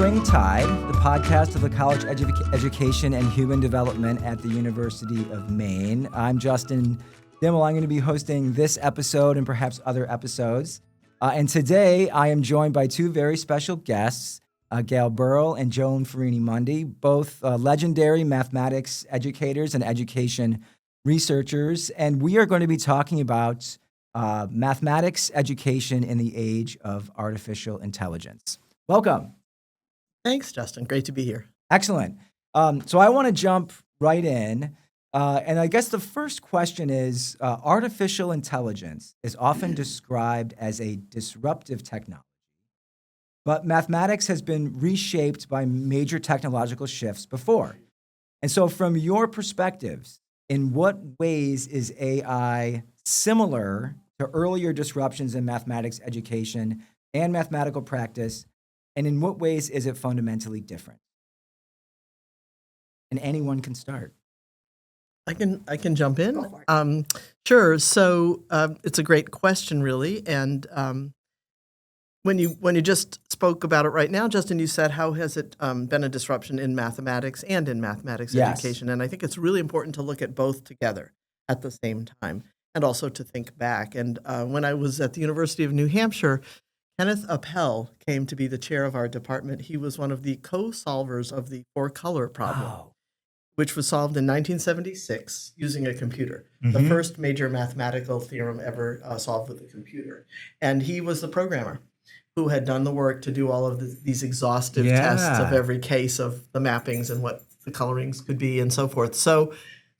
Springtide, the podcast of the College Education and Human Development at the University of Maine. I'm Justin Dimmel. I'm going to be hosting this episode and perhaps other episodes. And today I am joined by two very special guests, Gail Burrill and Joan Ferrini-Mundy, both legendary mathematics educators and education researchers. And we are going to be talking about mathematics education in the age of artificial intelligence. Welcome. Thanks, Justin. Great to be here. Excellent. So I want to jump right in. And I guess the first question is, artificial intelligence is often described as a disruptive technology, but mathematics has been reshaped by major technological shifts before. And so from your perspectives, in what ways is AI similar to earlier disruptions in mathematics education and mathematical practice? And in what ways is it fundamentally different? And anyone can start. I can jump in. Sure. So it's a great question, really. And when you just spoke about it right now, Justin, you said, how has it been a disruption in mathematics and in mathematics education? And I think it's really important to look at both together at the same time, and also to think back. And when I was at the University of New Hampshire, Kenneth Appel came to be the chair of our department. He was one of the co-solvers of the four-color problem, which was solved in 1976 using a computer, the first major mathematical theorem ever solved with a computer. And he was the programmer who had done the work to do all of these exhaustive tests of every case of the mappings and what the colorings could be and so forth. So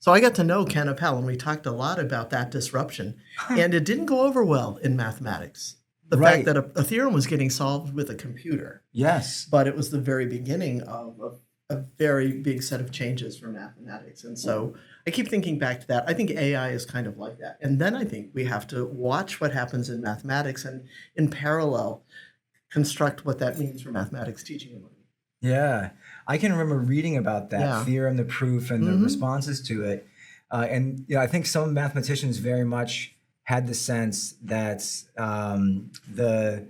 I got to know Ken Appel, and we talked a lot about that disruption. And it didn't go over well in mathematics. The fact that a theorem was getting solved with a computer. Yes. But it was the very beginning of a very big set of changes for mathematics. And so I keep thinking back to that. I think AI is kind of like that. And then I think we have to watch what happens in mathematics and in parallel construct what that means for mathematics teaching and learning. Yeah. I can remember reading about that theorem, the proof, and the responses to it. And I think some mathematicians very much had the sense that the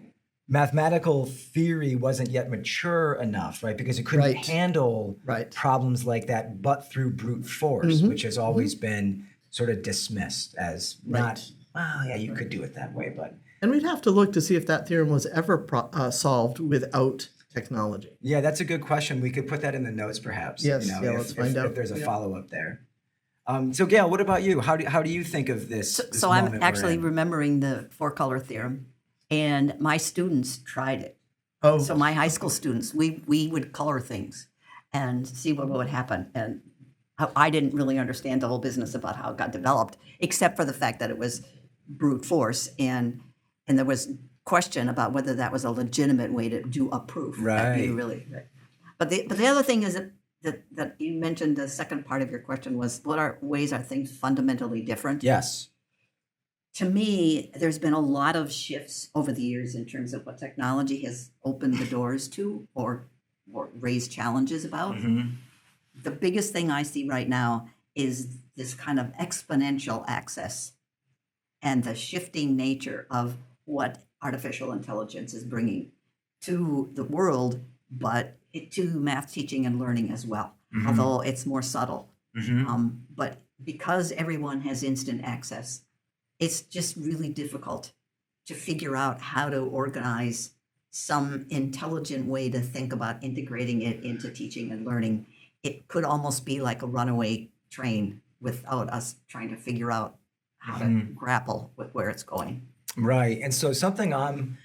mathematical theory wasn't yet mature enough, right? Because it couldn't handle problems like that, but through brute force, which has always been sort of dismissed as not, you could do it that way, but. And we'd have to look to see if that theorem was ever solved without technology. Yeah, that's a good question. We could put that in the notes, perhaps. Yes, let's find out. If there's a follow-up there. So Gail, what about you? How do you think of this? So I'm actually remembering the four-color theorem, and my students tried it. Oh. So my high school students, we would color things and see what would happen. And I didn't really understand the whole business about how it got developed, except for the fact that it was brute force, and there was question about whether that was a legitimate way to do a proof. Right. But the other thing is that you mentioned, the second part of your question was, ways are things fundamentally different? Yes. To me, there's been a lot of shifts over the years in terms of what technology has opened the doors to or raised challenges about. The biggest thing I see right now is this kind of exponential access and the shifting nature of what artificial intelligence is bringing to the world, but to math teaching and learning as well, although it's more subtle. But because everyone has instant access, it's just really difficult to figure out how to organize some intelligent way to think about integrating it into teaching and learning. It could almost be like a runaway train without us trying to figure out how to grapple with where it's going. Right. And so something I'm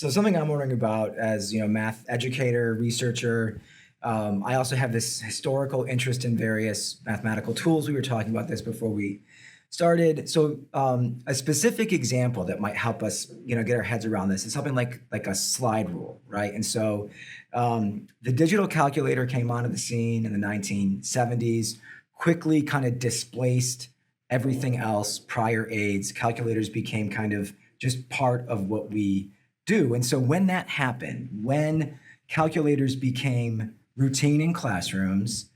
wondering about as, math educator, researcher, I also have this historical interest in various mathematical tools. We were talking about this before we started. So a specific example that might help us, get our heads around this is something like a slide rule, right? And so the digital calculator came onto the scene in the 1970s, quickly kind of displaced everything else, prior aids. Calculators became kind of just part of what we do. And so when that happened, when calculators became routine in classrooms,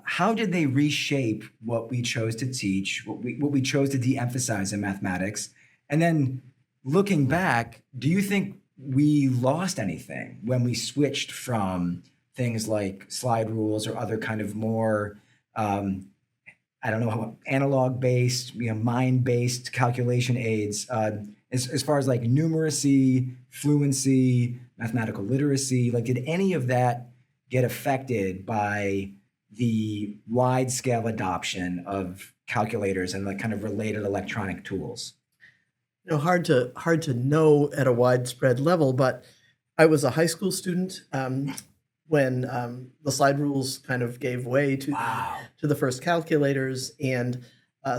how did they reshape what we chose to teach, what we chose to de-emphasize in mathematics? And then looking back, do you think we lost anything when we switched from things like slide rules or other kind of more, I don't know, analog-based, mind-based calculation aids, as far as like numeracy, fluency, mathematical literacy, like did any of that get affected by the wide-scale adoption of calculators and like kind of related electronic tools? Hard to know at a widespread level, but I was a high school student when the slide rules kind of gave way to to the first calculators, and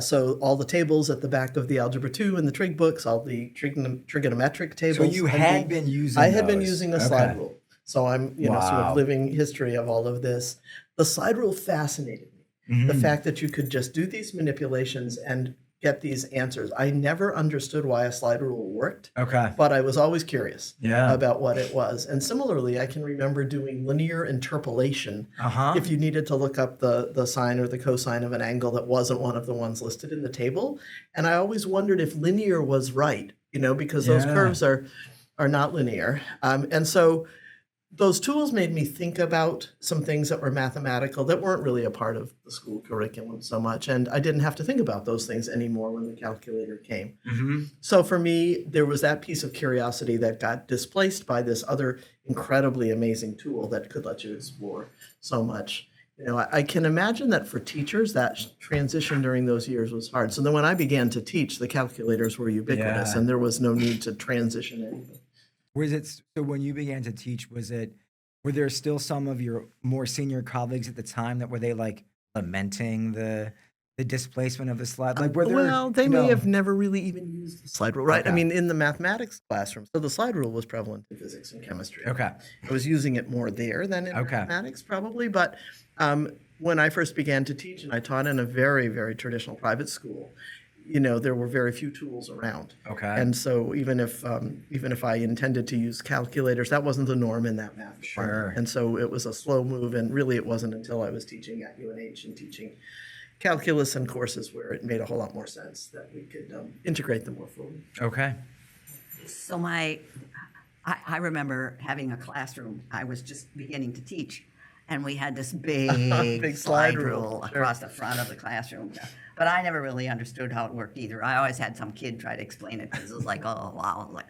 so all the tables at the back of the Algebra 2 and the trig books, all the trigonometric tables. So you had been using I had been those. using a Okay. slide rule. So I'm, sort Wow. of living history of all of this. The slide rule fascinated me. The fact that you could just do these manipulations and get these answers. I never understood why a slide rule worked, Okay. but I was always curious Yeah. about what it was. And similarly, I can remember doing linear interpolation Uh-huh. if you needed to look up the sine or the cosine of an angle that wasn't one of the ones listed in the table. And I always wondered if linear was right, because those Yeah. curves are not linear. And so those tools made me think about some things that were mathematical that weren't really a part of the school curriculum so much. And I didn't have to think about those things anymore when the calculator came. So for me, there was that piece of curiosity that got displaced by this other incredibly amazing tool that could let you explore so much. I can imagine that for teachers, that transition during those years was hard. So then when I began to teach, the calculators were ubiquitous Yeah. and there was no need to transition anything. Was it so when you began to teach, were there still some of your more senior colleagues at the time that were they like lamenting the displacement of the slide? Like were there Well, they may have never really even used the slide rule, right? I Okay. mean, in the mathematics classroom, so the slide rule was prevalent in physics and chemistry. Okay. I was using it more there than in Okay. mathematics, probably. But when I first began to teach, and I taught in a very, very traditional private school, there were very few tools around. Okay. And so even if I intended to use calculators, that wasn't the norm in that math department. Sure. And so it was a slow move, and really it wasn't until I was teaching at UNH and teaching calculus and courses where it made a whole lot more sense that we could integrate them more fully. Okay. So I remember having a classroom. I was just beginning to teach, and we had this big, Big slide slide rule, rule sure. across the front of the classroom. But I never really understood how it worked either. I always had some kid try to explain it because it was like, oh wow, like,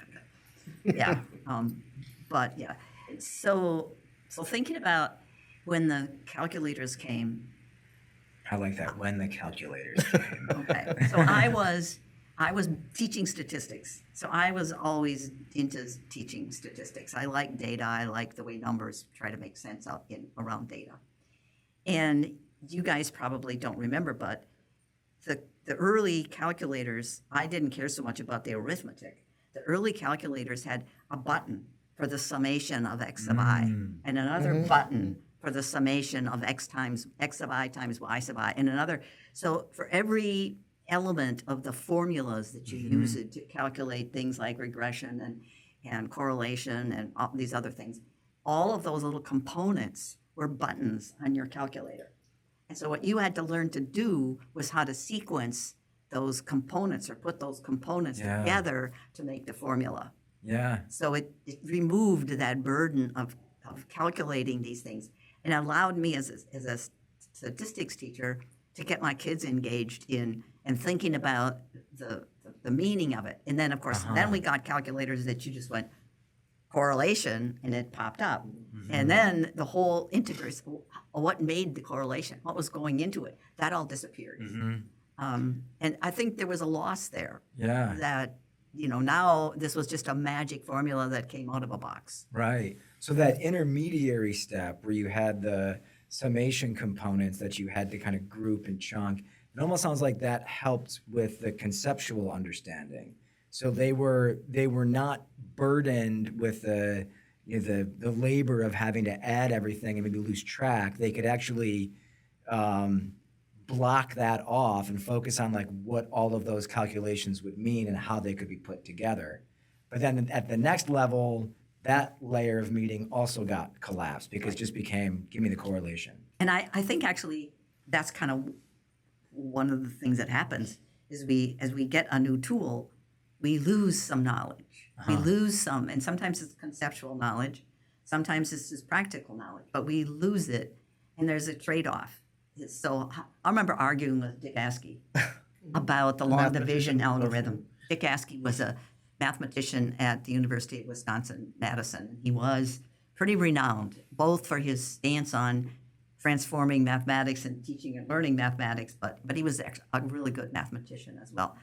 yeah. But yeah, so thinking about when the calculators came. I like that when the calculators came. Okay, so I was teaching statistics. So I was always into teaching statistics. I like data. I like the way numbers try to make sense out around data. And you guys probably don't remember, but the early calculators, I didn't care so much about the arithmetic. The early calculators had a button for the summation of x of I, and another button for the summation of x of I times y sub I, and another. So for every element of the formulas that you use to calculate things like regression and correlation and all these other things, all of those little components were buttons on your calculator. And so what you had to learn to do was how to sequence those components or put those components Yeah. together to make the formula. Yeah. So it removed that burden of calculating these things and allowed me as a statistics teacher to get my kids engaged in and thinking about the meaning of it. And then, of course, then we got calculators that you just went correlation and it popped up. And then the whole integers, what made the correlation, what was going into it, that all disappeared. And I think there was a loss there. Yeah. That, now this was just a magic formula that came out of a box. Right. So that intermediary step where you had the summation components that you had to kind of group and chunk, it almost sounds like that helped with the conceptual understanding. So they were not burdened with the labor of having to add everything and maybe lose track. They could actually block that off and focus on like what all of those calculations would mean and how they could be put together. But then at the next level, that layer of meaning also got collapsed because it just became, give me the correlation. And I think actually that's kind of one of the things that happens is as we get a new tool, we lose some knowledge. We lose some, and sometimes it's conceptual knowledge, sometimes it's just practical knowledge, but we lose it, and there's a trade-off. So I remember arguing with Dick Askey about the long division algorithm. Dick Askey was a mathematician at the University of Wisconsin-Madison. He was pretty renowned, both for his stance on transforming mathematics and teaching and learning mathematics, but he was a really good mathematician as well.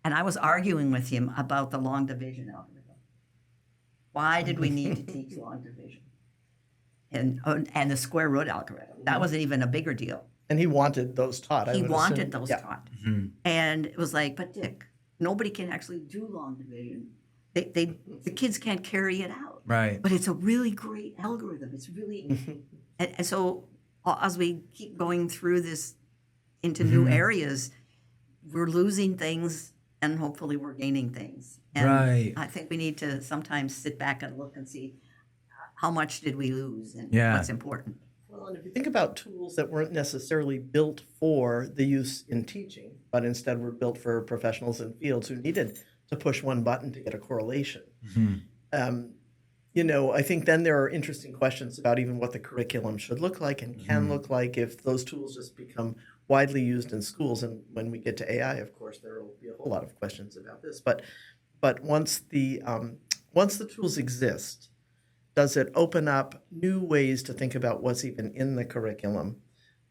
And I was arguing with him about the long division algorithm. Why did we need to teach long division? And the square root algorithm. That wasn't even a bigger deal. And he wanted those taught. He wanted those Yeah. taught. And it was like, but Dick, nobody can actually do long division. The kids can't carry it out. Right. But it's a really great algorithm. It's really, and so as we keep going through this into new areas, we're losing things and hopefully we're gaining things. And Right. I think we need to sometimes sit back and look and see how much did we lose and Yeah. what's important. Well, and if you think about tools that weren't necessarily built for the use in teaching, but instead were built for professionals in fields who needed to push one button to get a correlation. I think then there are interesting questions about even what the curriculum should look like and can look like if those tools just become widely used in schools. And when we get to AI, of course, there will be a whole lot of questions about this. But once the tools exist, does it open up new ways to think about what's even in the curriculum,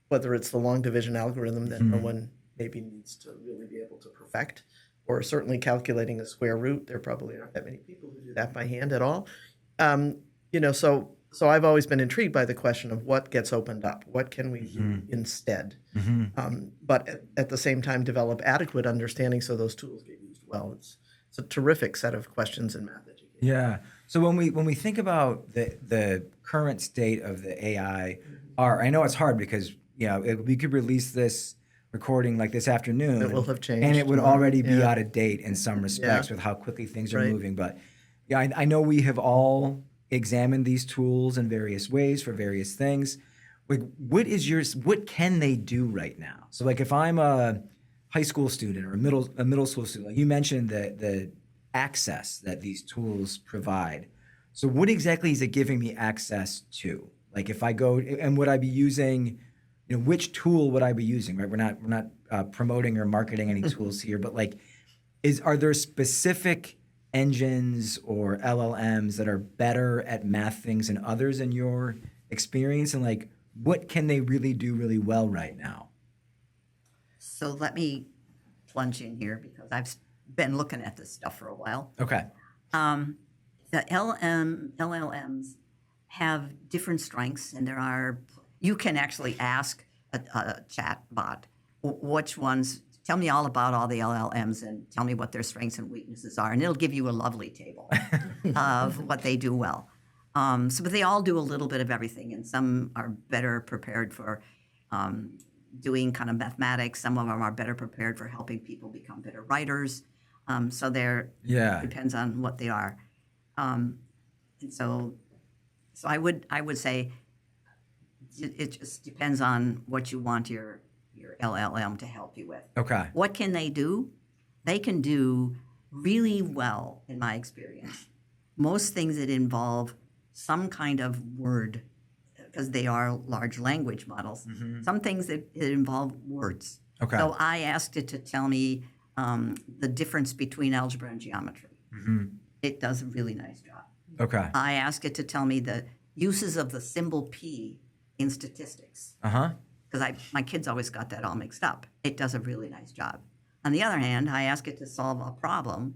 whether it's the long division algorithm that no one maybe needs to really be able to perfect, or certainly calculating a square root? There probably aren't that many people who do that by hand at all. So I've always been intrigued by the question of what gets opened up. What can we do instead? But at the same time, develop adequate understanding so those tools get used well. It's a terrific set of questions in math education. Yeah. So when we think about the current state of the AI, I know it's hard because we could release this recording like this afternoon. It will have changed and it would tomorrow. already be Yeah. out of date in some respects Yeah. with how quickly things are Right. moving. But I know we have all examined these tools in various ways for various things. Like, what can they do right now? So like if I'm a high school student or a middle school student, like you mentioned the access that these tools provide. So what exactly is it giving me access to? Like if I go, and would I be using, which tool would I be using, right? We're not promoting or marketing any tools here, but like, are there specific engines or LLMs that are better at math things than others in your experience? And like, what can they really do really well right now? So let me plunge in here because I've been looking at this stuff for a while. Okay. The LLMs have different strengths, and you can actually ask a chat bot which ones. Tell me all about all the LLMs and tell me what their strengths and weaknesses are, and it'll give you a lovely table of what they do well. But they all do a little bit of everything, and some are better prepared for doing kind of mathematics. Some of them are better prepared for helping people become better writers. So depends on what they are. And so I would say it just depends on what you want your LLM to help you with. Okay. What can they do? They can do really well, in my experience, most things that involve some kind of word, because they are large language models. Some things that involve words. Okay. So I asked it to tell me the difference between algebra and geometry. It does a really nice job. Okay. I asked it to tell me the uses of the symbol P in statistics. Because my kids always got that all mixed up. It does a really nice job. On the other hand, I ask it to solve a problem,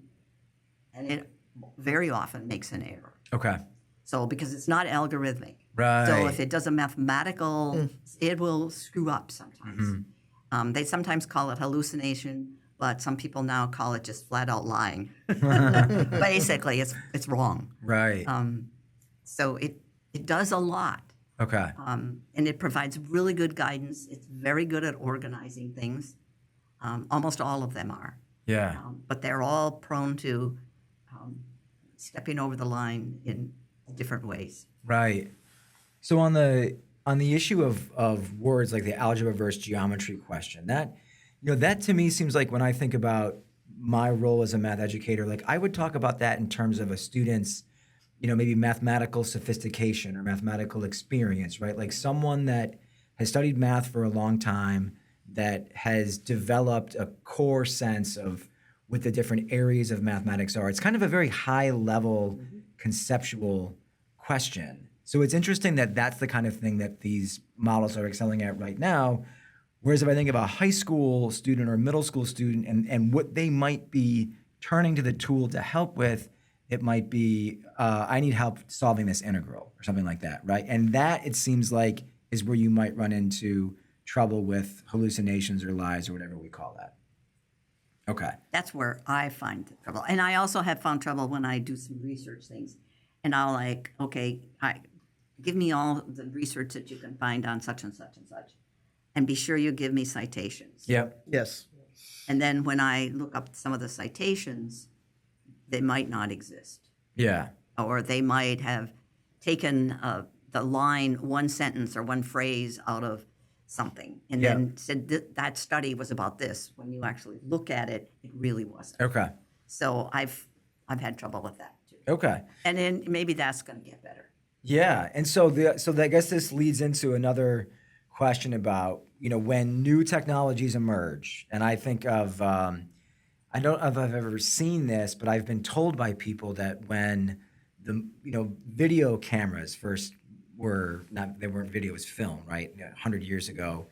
and it very often makes an error. Okay. So because it's not algorithmic. Right. So if it does a mathematical, it will screw up sometimes. They sometimes call it hallucination, but some people now call it just flat out lying. Basically, it's wrong. Right. So it does a lot. Okay. And it provides really good guidance. It's very good at organizing things. Almost all of them are. Yeah. But they're all prone to stepping over the line in different ways. Right. So on the issue of words like the algebra versus geometry question, that to me seems like when I think about my role as a math educator, like I would talk about that in terms of a student's, maybe mathematical sophistication or mathematical experience, right? Like someone that has studied math for a long time, that has developed a core sense of what the different areas of mathematics are. It's kind of a very high level conceptual question. So it's interesting that that's the kind of thing that these models are excelling at right now. Whereas if I think of a high school student or middle school student and what they might be turning to the tool to help with, it might be, I need help solving this integral or something like that, right? And that, it seems like, is where you might run into trouble with hallucinations or lies or whatever we call that. Okay. That's where I find trouble. And I also have found trouble when I do some research things. And I'll like, okay, give me all the research that you can find on such and such and such. And be sure you give me citations. Yep. Yes. And then when I look up some of the citations, they might not exist. Yeah. Or they might have taken the line, one sentence or one phrase out of something and then said that study was about this. When you actually look at it, it really wasn't. Okay. So I've had trouble with that too. Okay. And then maybe that's going to get better. Yeah. And so I guess this leads into another question about, when new technologies emerge. And I think of, I don't know if I've ever seen this, but I've been told by people that when the, video cameras first they weren't video, it was film, right? 100 years ago.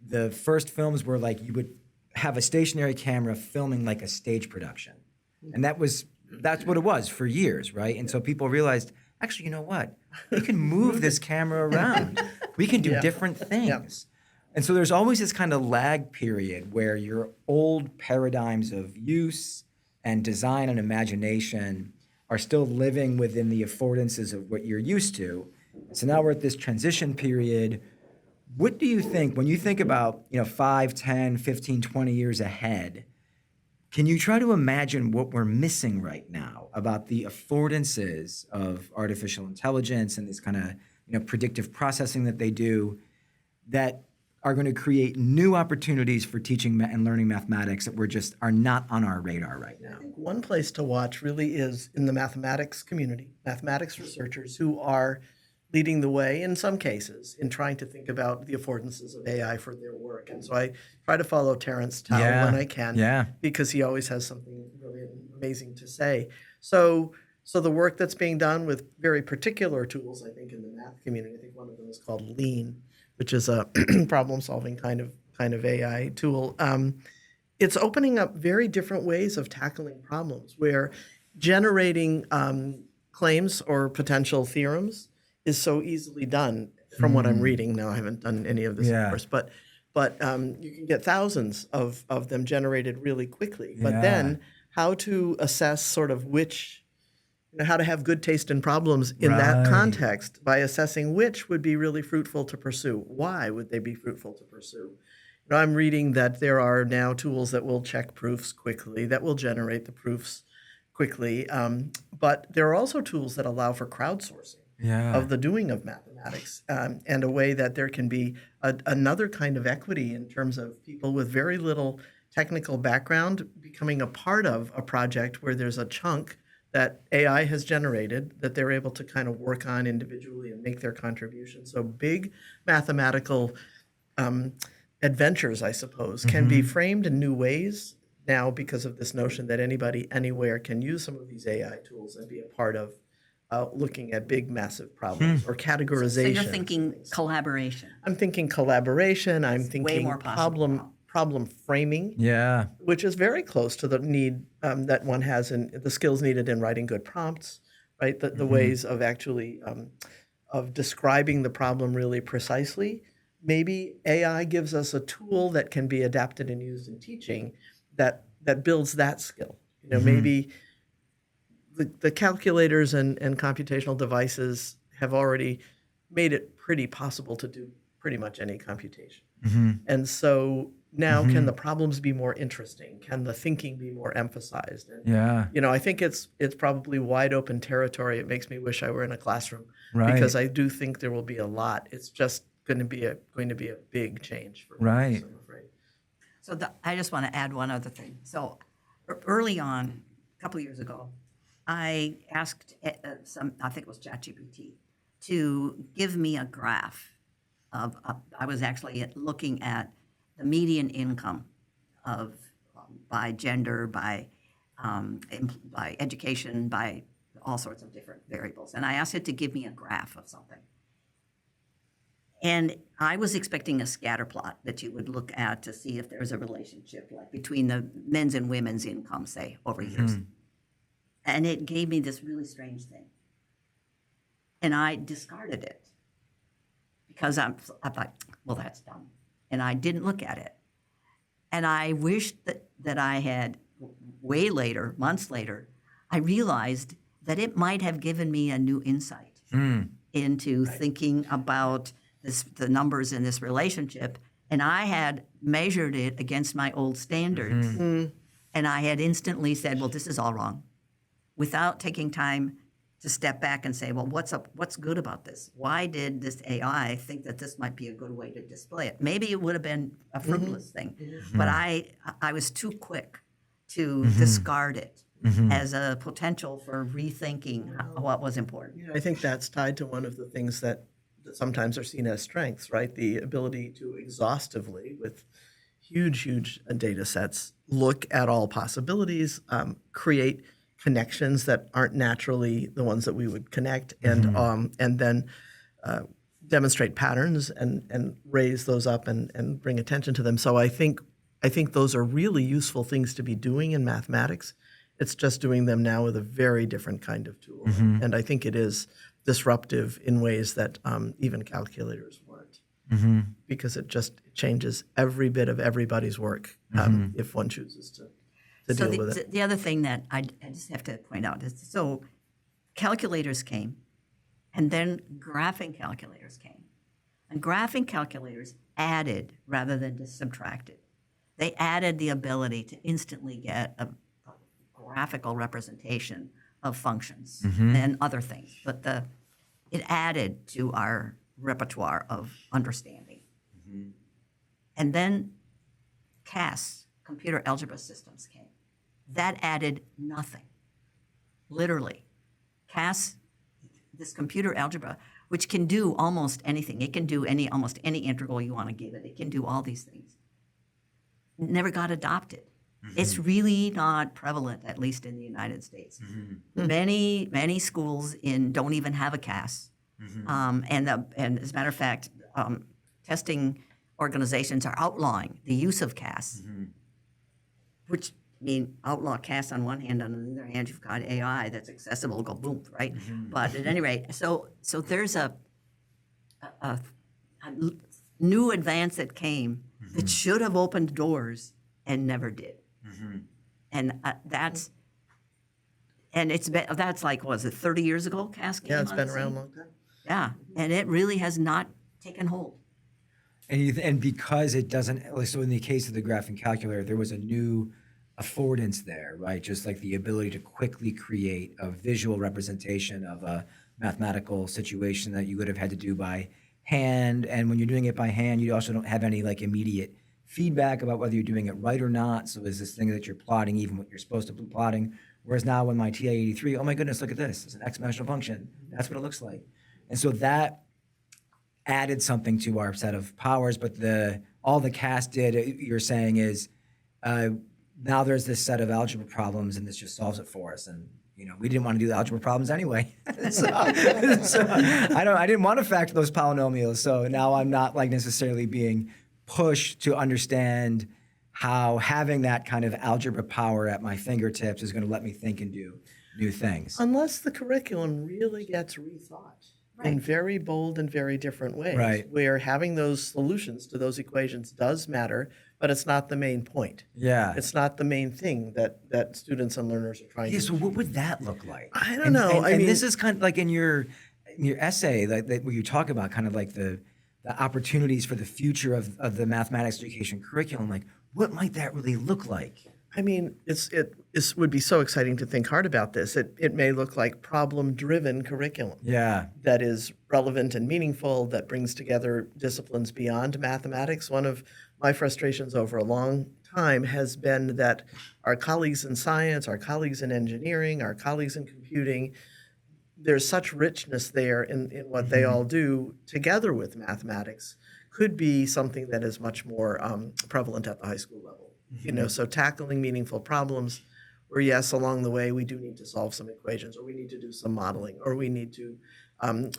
The first films were like, you would have a stationary camera filming like a stage production. And that's what it was for years, right? And so people realized, actually, you know what? We can move this camera around. We can do different things. And so there's always this kind of lag period where your old paradigms of use and design and imagination are still living within the affordances of what you're used to. So now we're at this transition period. What do you think, when you think about, 5, 10, 15, 20 years ahead, can you try to imagine what we're missing right now about the affordances of artificial intelligence and this kind of, predictive processing that they do that are going to create new opportunities for teaching and learning mathematics that are not on our radar right now? One place to watch really is in the mathematics community, mathematics researchers who are leading the way in some cases in trying to think about the affordances of AI for their work. And so I try to follow Terrence Tao when I can, because he always has something really amazing to say. So the work that's being done with very particular tools, I think, in the math community, I think one of them is called Lean, which is a problem-solving kind of AI tool. It's opening up very different ways of tackling problems where generating claims or potential theorems is so easily done from what I'm reading. Now, I haven't done any of this, of course, but you can get thousands of them generated really quickly. But then how to assess sort of which, how to have good taste in problems in that context by assessing which would be really fruitful to pursue. Why would they be fruitful to pursue? I'm reading that there are now tools that will check proofs quickly, that will generate the proofs quickly. But there are also tools that allow for crowdsourcing of the doing of mathematics, and a way that there can be another kind of equity in terms of people with very little technical background becoming a part of a project where there's a chunk that AI has generated that they're able to kind of work on individually and make their contribution. So big mathematical adventures, I suppose, can be framed in new ways now because of this notion that anybody anywhere can use some of these AI tools and be a part of looking at big, massive problems or categorization. So you're thinking collaboration. I'm thinking collaboration. I'm Way thinking more possible. problem framing, which is very close to the need that one has in the skills needed in writing good prompts, right? The ways of actually of describing the problem really precisely. Maybe AI gives us a tool that can be adapted and used in teaching that builds that skill. Maybe the calculators and computational devices have already made it pretty possible to do pretty much any computation. And so now can the problems be more interesting? Can the thinking be more emphasized? And, I think it's probably wide open territory. It makes me wish I were in a classroom because I do think there will be a lot. It's just going to be a big change for students, I'm afraid. So I just want to add one other thing. So early on, a couple years ago, I asked I think it was ChatGPT, to give me a graph of, I was actually looking at the median income of, by gender, by education, by all sorts of different variables. And I asked it to give me a graph of something. And I was expecting a scatter plot that you would look at to see if there's a relationship like between the men's and women's income, say, over years. And it gave me this really strange thing. And I discarded it because I thought, well, that's dumb. And I didn't look at it. And I wished that I had, way later, months later, I realized that it might have given me a new insight into thinking about the numbers in this relationship. And I had measured it against my old standards. And I had instantly said, well, this is all wrong, without taking time to step back and say, well, what's good about this? Why did this AI think that this might be a good way to display it? Maybe it would have been a frivolous thing, but I was too quick to discard it as a potential for rethinking what was important. I think that's tied to one of the things that sometimes are seen as strengths, right? The ability to exhaustively, with huge data sets, look at all possibilities, create connections that aren't naturally the ones that we would connect, and then demonstrate patterns and raise those up and bring attention to them. So I think those are really useful things to be doing in mathematics. It's just doing them now with a very different kind of tool, and I think it is disruptive in ways that even calculators weren't, because it just changes every bit of everybody's work if one chooses to deal with it. The other thing that I just have to point out is, so calculators came, and then graphing calculators came. And graphing calculators added rather than just subtracted. They added the ability to instantly get a graphical representation of functions and other things. But it added to our repertoire of understanding. And then CAS, computer algebra systems, came. That added nothing, literally. CAS, this computer algebra, which can do almost anything. It can do almost any integral you want to give it. It can do all these things. Never got adopted. It's really not prevalent, at least in the United States. Many schools don't even have a CAS. And as a matter of fact, testing organizations are outlawing the use of CAS, which outlaw CAS on one hand, on the other hand, you've got AI that's accessible, go boom, right? But at any rate, so there's a new advance that came that should have opened doors and never did. And that's like, was it 30 years ago, CAS came? Yeah, it's been around a long time. Yeah, and it really has not taken hold. And because it doesn't, so in the case of the graphing calculator, there was a new affordance there, right? Just like the ability to quickly create a visual representation of a mathematical situation that you would have had to do by hand. And when you're doing it by hand, you also don't have any like immediate feedback about whether you're doing it right or not. So is this thing that you're plotting even what you're supposed to be plotting? Whereas now when my TI-83, oh my goodness, look at this. It's an exponential function. That's what it looks like. And so that added something to our set of powers. But all the CAS did, you're saying, is now there's this set of algebra problems and this just solves it for us. And we didn't want to do the algebra problems anyway. so I didn't want to factor those polynomials. So now I'm not like necessarily being pushed to understand how having that kind of algebra power at my fingertips is going to let me think and do new things. Unless the curriculum really gets rethought in very bold and very different ways, where having those solutions to those equations does matter, but it's not the main point. Yeah. It's not the main thing that students and learners are trying to do. So what would that look like? I don't know. And this is kind of like in your essay, where you talk about kind of like the opportunities for the future of the mathematics education curriculum. Like, what might that really look like? I mean, it would be so exciting to think hard about this. It may look like problem-driven curriculum Yeah. that is relevant and meaningful, that brings together disciplines beyond mathematics. One of my frustrations over a long time has been that our colleagues in science, our colleagues in engineering, our colleagues in computing, there's such richness there in what they all do together with mathematics, could be something that is much more prevalent at the high school level. You know, so tackling meaningful problems where, yes, along the way we do need to solve some equations, or we need to do some modeling, or we need to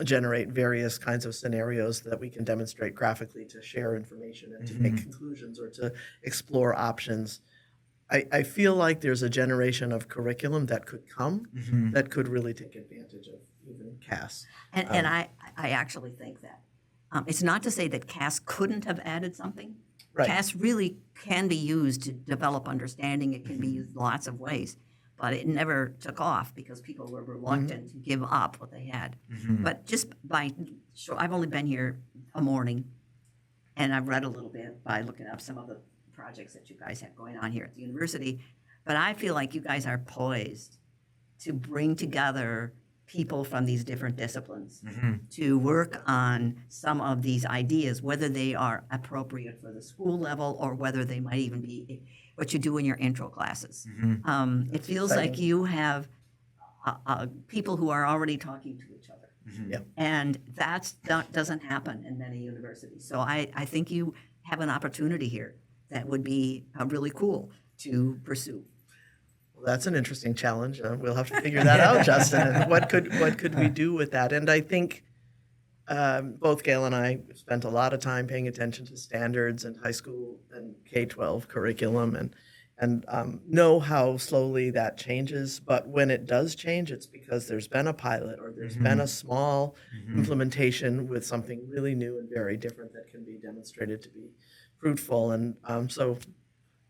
generate various kinds of scenarios that we can demonstrate graphically to share information and to make conclusions or to explore options. I feel like there's a generation of curriculum that could come that could really take advantage of even CAS. And I actually think that. It's not to say that CAS couldn't have added something. Right. CAS really can be used to develop understanding. It can be used lots of ways, but it never took off because people were reluctant to give up what they had. But just I've only been here a morning, and I've read a little bit by looking up some of the projects that you guys have going on here at the university. But I feel like you guys are poised to bring together people from these different disciplines to work on some of these ideas, whether they are appropriate for the school level or whether they might even be what you do in your intro classes. It feels like you have people who are already talking to each other. Yep. And that doesn't happen in many universities. So I think you have an opportunity here that would be really cool to pursue. Well, that's an interesting challenge. We'll have to figure that out, Justin. And what could we do with that? And I think both Gail and I spent a lot of time paying attention to standards and high school and K-12 curriculum, and know how slowly that changes. But when it does change, it's because there's been a pilot or there's been a small implementation with something really new and very different that can be demonstrated to be fruitful. And so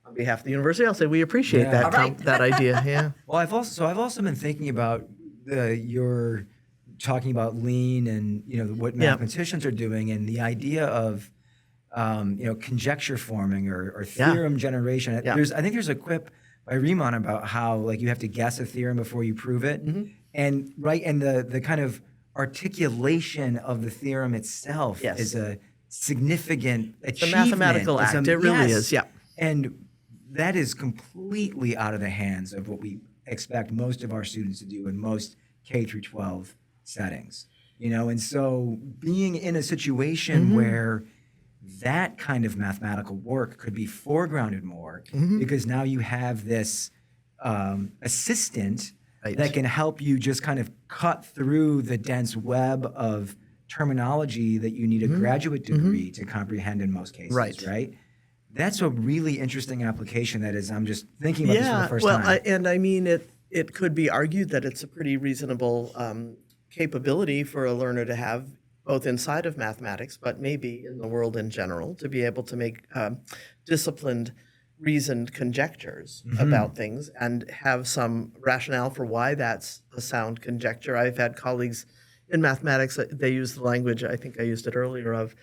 on behalf of the university, I'll say we appreciate Yeah. that All right. that idea. Yeah. Well, I've also been thinking about your talking about lean and what mathematicians are doing, and the idea of conjecture forming or theorem generation. Yeah. I think there's a quip by Riemann about how you have to guess a theorem before you prove it, and the kind of articulation of the theorem itself Yes. is a significant It's a achievement. mathematical act. It really is. Yeah. And that is completely out of the hands of what we expect most of our students to do in most K through 12 settings. And so being in a situation where that kind of mathematical work could be foregrounded more, because now you have this assistant Right. that can help you just kind of cut through the dense web of terminology that you need a graduate degree to comprehend in most cases, right? That's a really interesting application. I'm just thinking about this for the first time. I mean, it could be argued that it's a pretty reasonable capability for a learner to have, both inside of mathematics, but maybe in the world in general, to be able to make disciplined, reasoned conjectures about things and have some rationale for why that's a sound conjecture. I've had colleagues in mathematics, they use the language, I think I used it earlier, of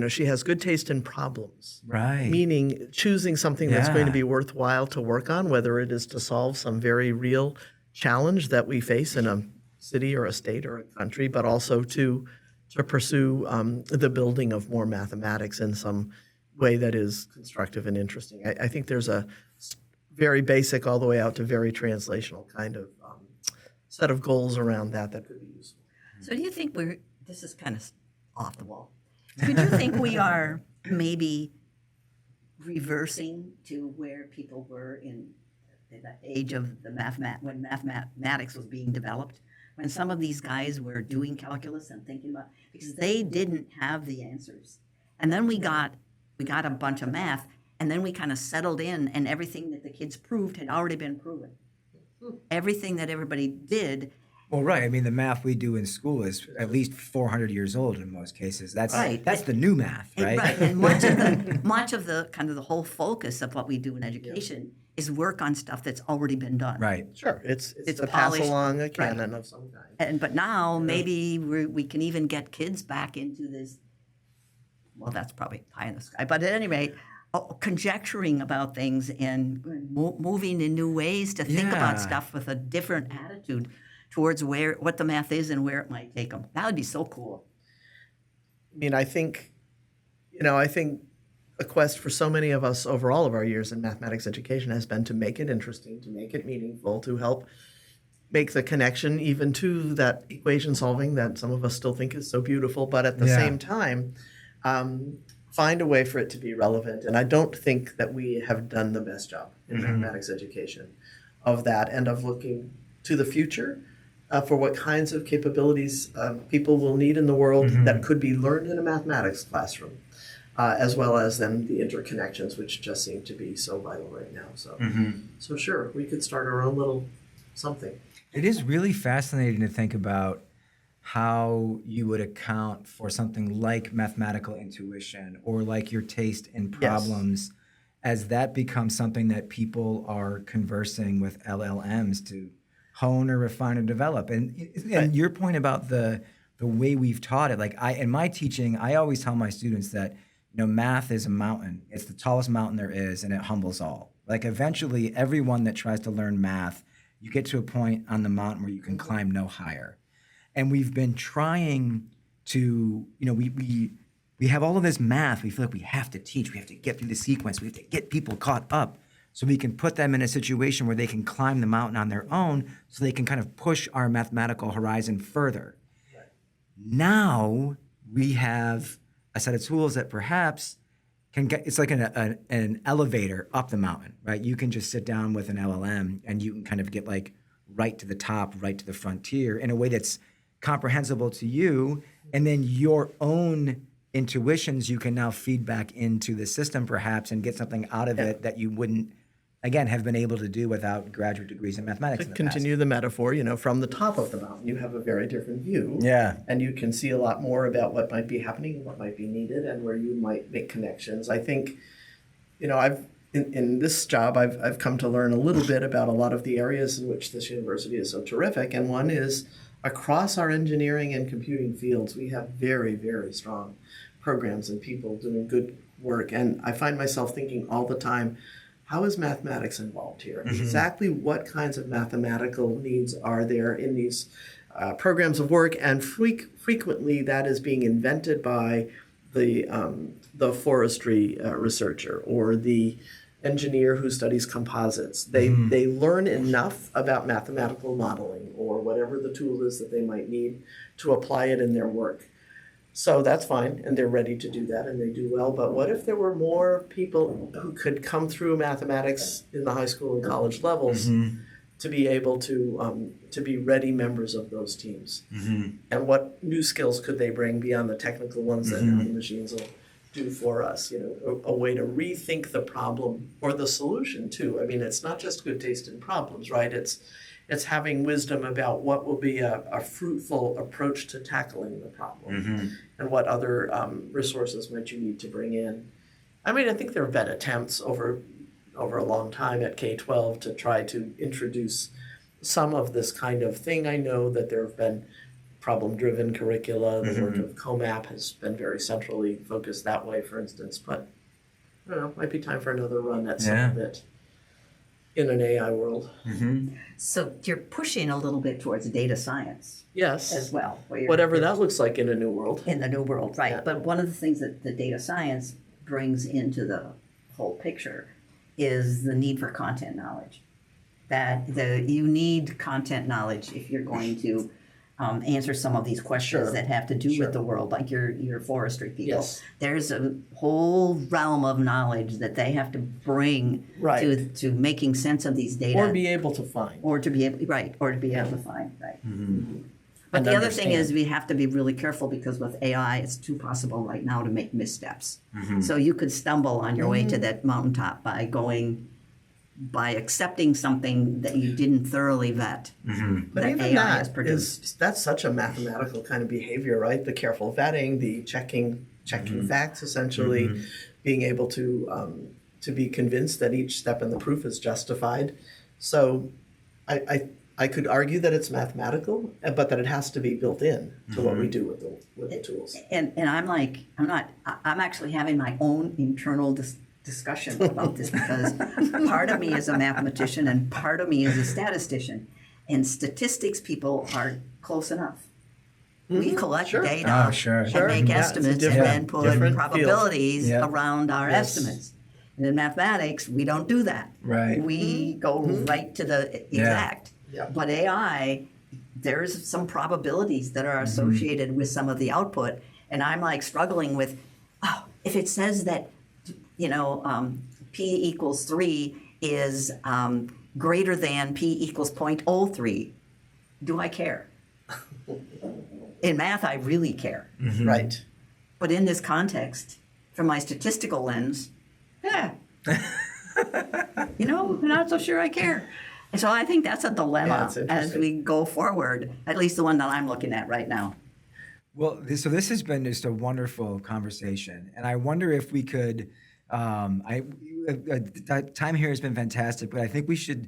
she has good taste in problems. Right. Meaning choosing something that's going to Yeah. be worthwhile to work on, whether it is to solve some very real challenge that we face in a city or a state or a country, but also to pursue the building of more mathematics in some way that is constructive and interesting. I think there's a very basic all the way out to very translational kind of set of goals around that could be useful. So do you think this is kind of off the wall. So do you think we are maybe reversing to where people were in the age of the when mathematics was being developed, when some of these guys were doing calculus and thinking about, because they didn't have the answers. And then we got a bunch of math, and then we kind of settled in, and everything that the kids proved had already been proven. Everything that everybody did. Well, right. I mean, the math we do in school is at least 400 years old in most cases. That's Right. that's the new math, right? Right, and much of the kind of the whole focus of what we do in education is work on stuff that's already been done. Right. Sure, it's to polished, pass along a canon of some kind. But now maybe we can even get kids back into this. Well, that's probably pie in the sky. But at any rate, conjecturing about things and moving in new ways to think about Yeah. stuff with a different attitude towards what the math is and where it might take them. That would be so cool. I mean, I think a quest for so many of us over all of our years in mathematics education has been to make it interesting, to make it meaningful, to help make the connection even to that equation solving that some of us still think is so beautiful, but at the Yeah. same time, find a way for it to be relevant. And I don't think that we have done the best job in mathematics education of that and of looking to the future for what kinds of capabilities people will need in the world that could be learned in a mathematics classroom, as well as then the interconnections, which just seem to be so vital right now. So sure, we could start our own little something. It is really fascinating to think about how you would account for something like mathematical intuition or like your taste in problems as that becomes something that people are conversing with LLMs to hone or refine or develop. And your point about the way we've taught it, like in my teaching, I always tell my students that, math is a mountain. It's the tallest mountain there is, and it humbles all. Like eventually everyone that tries to learn math, you get to a point on the mountain where you can climb no higher. And we've been trying to, we have all of this math. We feel like we have to teach. We have to get through the sequence. We have to get people caught up so we can put them in a situation where they can climb the mountain on their own so they can kind of push our mathematical horizon further. Right. Now we have a set of tools that perhaps can get, it's like an elevator up the mountain, right? You can just sit down with an LLM and you can kind of get like right to the top, right to the frontier in a way that's comprehensible to you, and then your own intuitions you can now feed back into the system perhaps and get something out of it that you wouldn't, again, have been able to do without graduate degrees in mathematics. To continue the metaphor, from the top of the mountain, you have a very different view. Yeah. And you can see a lot more about what might be happening and what might be needed and where you might make connections. I think, I've in this job, I've come to learn a little bit about a lot of the areas in which this university is so terrific. And one is across our engineering and computing fields, we have very, very strong programs and people doing good work. And I find myself thinking all the time, how is mathematics involved here? Exactly what kinds of mathematical needs are there in these programs of work? And frequently that is being invented by the forestry researcher or the engineer who studies composites. They learn enough about mathematical modeling or whatever the tool is that they might need to apply it in their work. So that's fine, and they're ready to do that, and they do well. But what if there were more people who could come through mathematics in the high school and college levels to be able to be ready members of those teams? And what new skills could they bring beyond the technical ones that now the machines will do for us? A way to rethink the problem or the solution too. I mean, it's not just good taste in problems, right? It's having wisdom about what will be a fruitful approach to tackling the problem and what other resources might you need to bring in. I mean, I think there have been attempts over a long time at K-12 to try to introduce some of this kind of thing. I know that there have been problem-driven curricula. The work of COMAP has been very centrally focused that way, for instance. But I don't know, might be time for another run at some of it in an AI world. So you're pushing a little bit towards data science Yes. as well. Whatever that looks like in a new world. In the new world, right. Yeah. But one of the things that the data science brings into the whole picture is the need for content knowledge. You need content knowledge if you're going to answer some of these questions that have to do with the world, like your forestry people. Yes. There's a whole realm of knowledge that they have to bring to making sense of these data. Or be able to find. Or to be able to find, right. But the other thing is we have to be really careful because with AI, it's too possible right now to make missteps. So you could stumble on your way to that mountaintop by accepting something that you didn't thoroughly vet. But that even AI has that produced. that's such a mathematical kind of behavior, right? The careful vetting, the checking facts, essentially, being able to be convinced that each step in the proof is justified. So I could argue that it's mathematical, but that it has to be built in to what we do with the tools. And I'm actually having my own internal discussion about this because part of me is a mathematician and part of me is a statistician. And statistics people are close enough. We collect data Oh, sure. and Sure. make Yeah, it's a estimates and different- then put different probabilities field. Yeah. around our Yes. estimates. And in mathematics, we don't do that. Right. We go right to the exact. Yeah. But AI, there's some probabilities that are associated with some of the output. And I'm like struggling with, if it says that, P equals 3 is greater than P equals 0.03, do I care? In math, I really care. Right. But in this context, from my statistical lens, I'm not so sure I care. And so I think that's a Yeah, dilemma it's as interesting. we go forward, at least the one that I'm looking at right now. Well, so this has been just a wonderful conversation, and I wonder if we could. Time here has been fantastic, but I think we should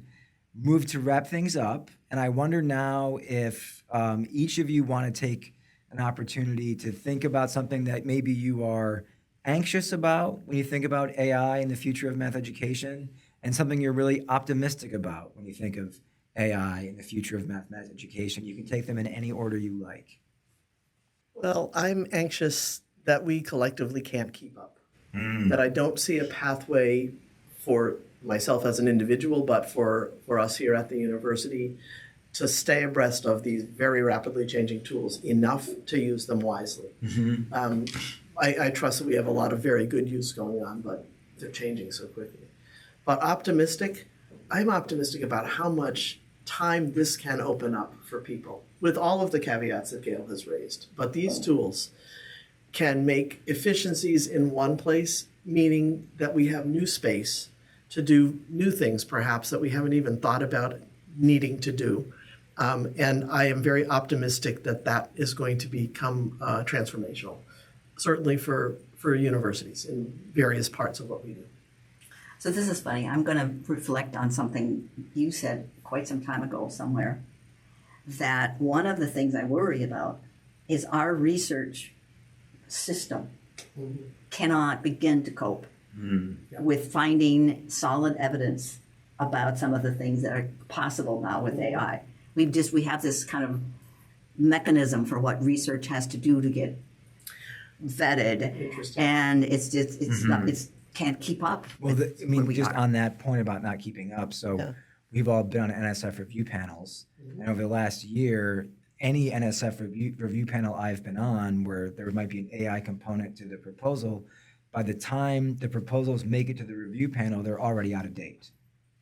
move to wrap things up. And I wonder now if each of you want to take an opportunity to think about something that maybe you are anxious about when you think about AI and the future of math education, and something you're really optimistic about when you think of AI and the future of math education. You can take them in any order you like. Well, I'm anxious that we collectively can't keep up. That I don't see a pathway for myself as an individual, but for us here at the university to stay abreast of these very rapidly changing tools enough to use them wisely. I trust that we have a lot of very good use going on, but they're changing so quickly. But I'm optimistic about how much time this can open up for people, with all of the caveats that Gail has raised. But these tools can make efficiencies in one place, meaning that we have new space to do new things, perhaps, that we haven't even thought about needing to do. And I am very optimistic that that is going to become transformational, certainly for universities in various parts of what we do. So this is funny. I'm going to reflect on something you said quite some time ago somewhere, that one of the things I worry about is our research system cannot begin to cope with finding solid evidence about some of the things that are possible now with AI. We have this kind of mechanism for what research has to do to get vetted, Interesting. and it's not, can't keep up. Well, with I mean, where we just are. on that point about not keeping up. So Yeah. we've all been on NSF review panels, and over the last year, any NSF review panel I've been on where there might be an AI component to the proposal, by the time the proposals make it to the review panel, they're already out of date.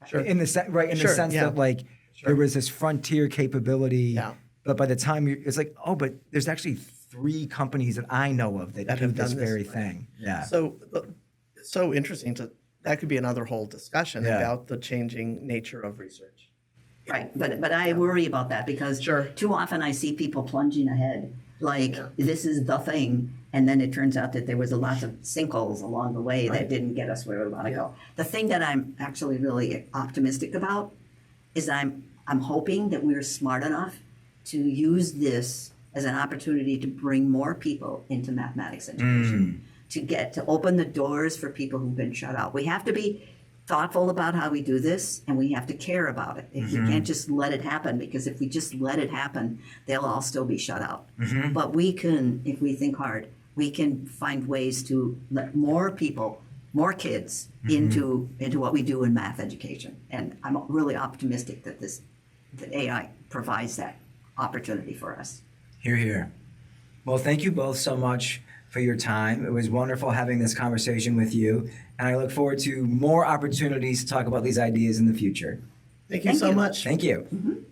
Sure. In the the Sure, sense yeah. that like there was this frontier capability, Yeah. but by the time it's like, oh, but there's actually 3 companies that I know of that That do have this done this, very right. thing. Yeah. So interesting that could be another whole discussion Yeah. about the changing nature of research. Right, but I worry about that because Sure. too often I see people plunging ahead, like Yeah. this is the thing, and then it turns out that there was a lot of sinkholes along the way that Right. didn't get us where we want to Yeah. go. The thing that I'm actually really optimistic about is I'm hoping that we're smart enough to use this as an opportunity to bring more people into mathematics education, to open the doors for people who've been shut out. We have to be thoughtful about how we do this, and we have to care about it. If you can't just let it happen, because if we just let it happen, they'll all still be shut out. But we can, if we think hard, we can find ways to let more people, more kids into what we do in math education. And I'm really optimistic that that AI provides that opportunity for us. Hear, hear. Well, thank you both so much for your time. It was wonderful having this conversation with you, and I look forward to more opportunities to talk about these ideas in the future. Thank you Thank so you. much. Thank you.